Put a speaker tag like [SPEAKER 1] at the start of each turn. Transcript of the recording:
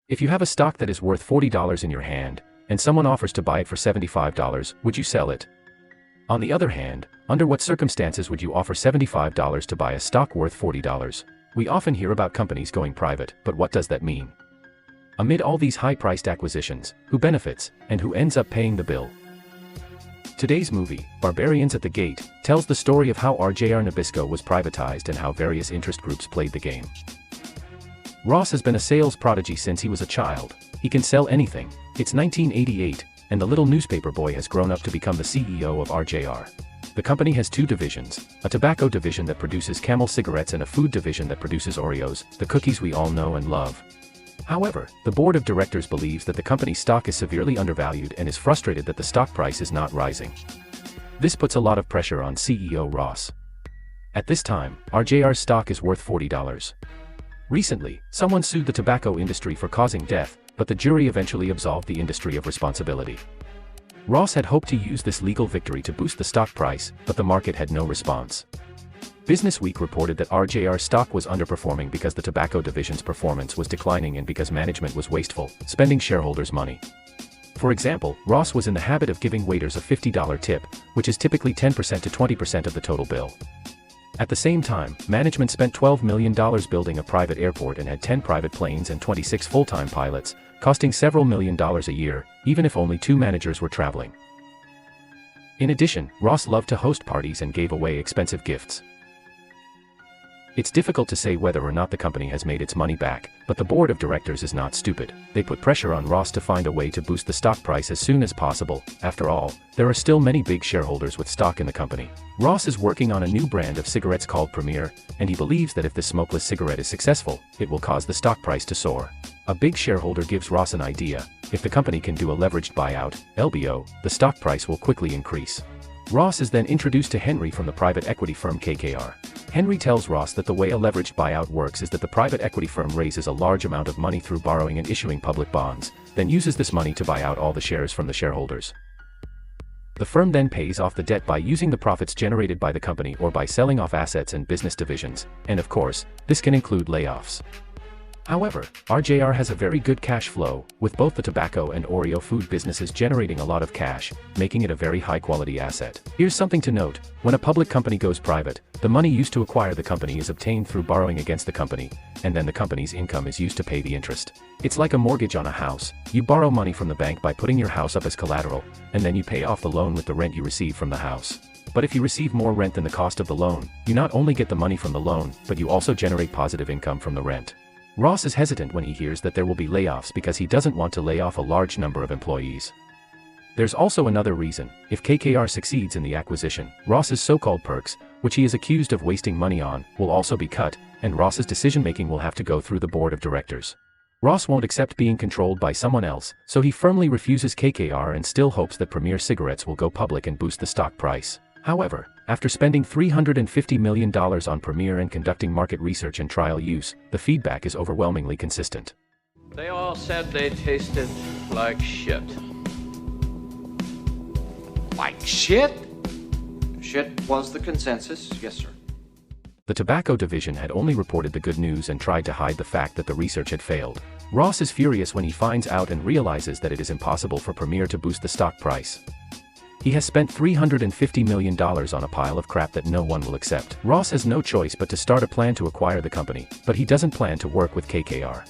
[SPEAKER 1] If you have a stock that is worth $40 in your hand, and someone offers to buy it for $75, would you sell it? On the other hand, under what circumstances would you offer $75 to buy a stock worth $40? We often hear about companies going private, but what does that mean? Amid all these high-priced acquisitions, who benefits, and who ends up paying the bill? Today's movie, Barbarians at the Gate, tells the story of how RJR Nabisco was privatized and how various interest groups played the game. Ross has been a sales prodigy since he was a child. He can sell anything. It's 1988, and the little newspaper boy has grown up to become the CEO of RJR. The company has two divisions, a tobacco division that produces Camel cigarettes and a food division that produces Oreos, the cookies we all know and love. However, the board of directors believes that the company's stock is severely undervalued and is frustrated that the stock price is not rising. This puts a lot of pressure on CEO Ross. At this time, RJR's stock is worth $40. Recently, someone sued the tobacco industry for causing death, but the jury eventually absolved the industry of responsibility. Ross had hoped to use this legal victory to boost the stock price, but the market had no response. Business Week reported that RJR stock was underperforming because the tobacco division's performance was declining and because management was wasteful, spending shareholders' money. For example, Ross was in the habit of giving waiters a $50 tip, which is typically 10% to 20% of the total bill. At the same time, management spent $12 million building a private airport and had 10 private planes and 26 full-time pilots, costing several million dollars a year, even if only 2 managers were traveling. In addition, Ross loved to host parties and gave away expensive gifts. It's difficult to say whether or not the company has made its money back, but the board of directors is not stupid. They put pressure on Ross to find a way to boost the stock price as soon as possible. After all, there are still many big shareholders with stock in the company. Ross is working on a new brand of cigarettes called Premier, and he believes that if the smokeless cigarette is successful, it will cause the stock price to soar. A big shareholder gives Ross an idea. If the company can do a leveraged buyout, LBO, the stock price will quickly increase. Ross is then introduced to Henry from the private equity firm KKR. Henry tells Ross that the way a leveraged buyout works is that the private equity firm raises a large amount of money through borrowing and issuing public bonds, then uses this money to buy out all the shares from the shareholders. The firm then pays off the debt by using the profits generated by the company or by selling off assets and business divisions, and of course, this can include layoffs. However, RJR has a very good cash flow, with both the tobacco and Oreo food businesses generating a lot of cash, making it a very high-quality asset. Here's something to note: when a public company goes private, the money used to acquire the company is obtained through borrowing against the company, and then the company's income is used to pay the interest. It's like a mortgage on a house. You borrow money from the bank by putting your house up as collateral, and then you pay off the loan with the rent you receive from the house. But if you receive more rent than the cost of the loan, you not only get the money from the loan, but you also generate positive income from the rent. Ross is hesitant when he hears that there will be layoffs because he doesn't want to lay off a large number of employees. There's also another reason: if KKR succeeds in the acquisition, Ross's so-called perks, which he is accused of wasting money on, will also be cut, and Ross's decision-making will have to go through the board of directors. Ross won't accept being controlled by someone else, so he firmly refuses KKR and still hopes that Premier Cigarettes will go public and boost the stock price. However, after spending $350 million on Premier and conducting market research and trial use, the feedback is overwhelmingly consistent.
[SPEAKER 2] They all said they tasted like shit.
[SPEAKER 3] Like shit? Shit was the consensus, yes sir.
[SPEAKER 1] The tobacco division had only reported the good news and tried to hide the fact that the research had failed. Ross is furious when he finds out and realizes that it is impossible for Premier to boost the stock price. He has spent $350 million on a pile of crap that no one will accept. Ross has no choice but to start a plan to acquire the company, but he doesn't plan to work with KKR.